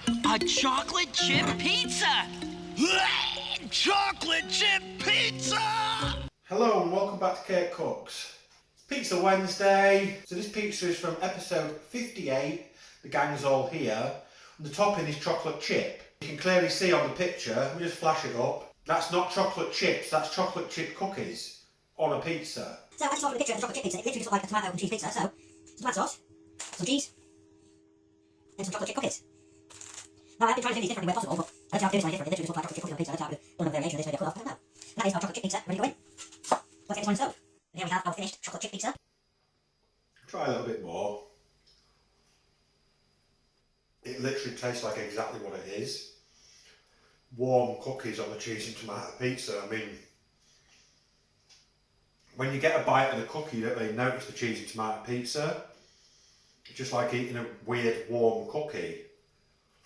A chocolate chip pizza! Chocolate chip pizza! Hello and welcome back to Kirk Kooks. It's Pizza Wednesday. So this pizza is from episode 58. The gang's all here. And the topping is chocolate chip. You can clearly see on the picture, let me just flash it up. That's not chocolate chips, that's chocolate chip cookies on a pizza. So I just saw the picture of the chocolate chip pizza. It literally looks like a tomato and cheese pizza. So some tomato sauce, some cheese, and some chocolate chip cookies. Now I have been trying to do these differently where possible, but I don't have to do this one differently. It literally just looks like chocolate chip cookies on a pizza. I don't have done a variation of this, maybe a cut off. I don't know. And that is our chocolate chip pizza ready to go in. Let's get this one stowed. And here we have our finished chocolate chip pizza. Try a little bit more. It literally tastes like exactly what it is. Warm cookies on the cheese and tomato pizza. I mean, when you get a bite of the cookie, you don't really notice the cheese and tomato pizza. It's just like eating a weird warm cookie.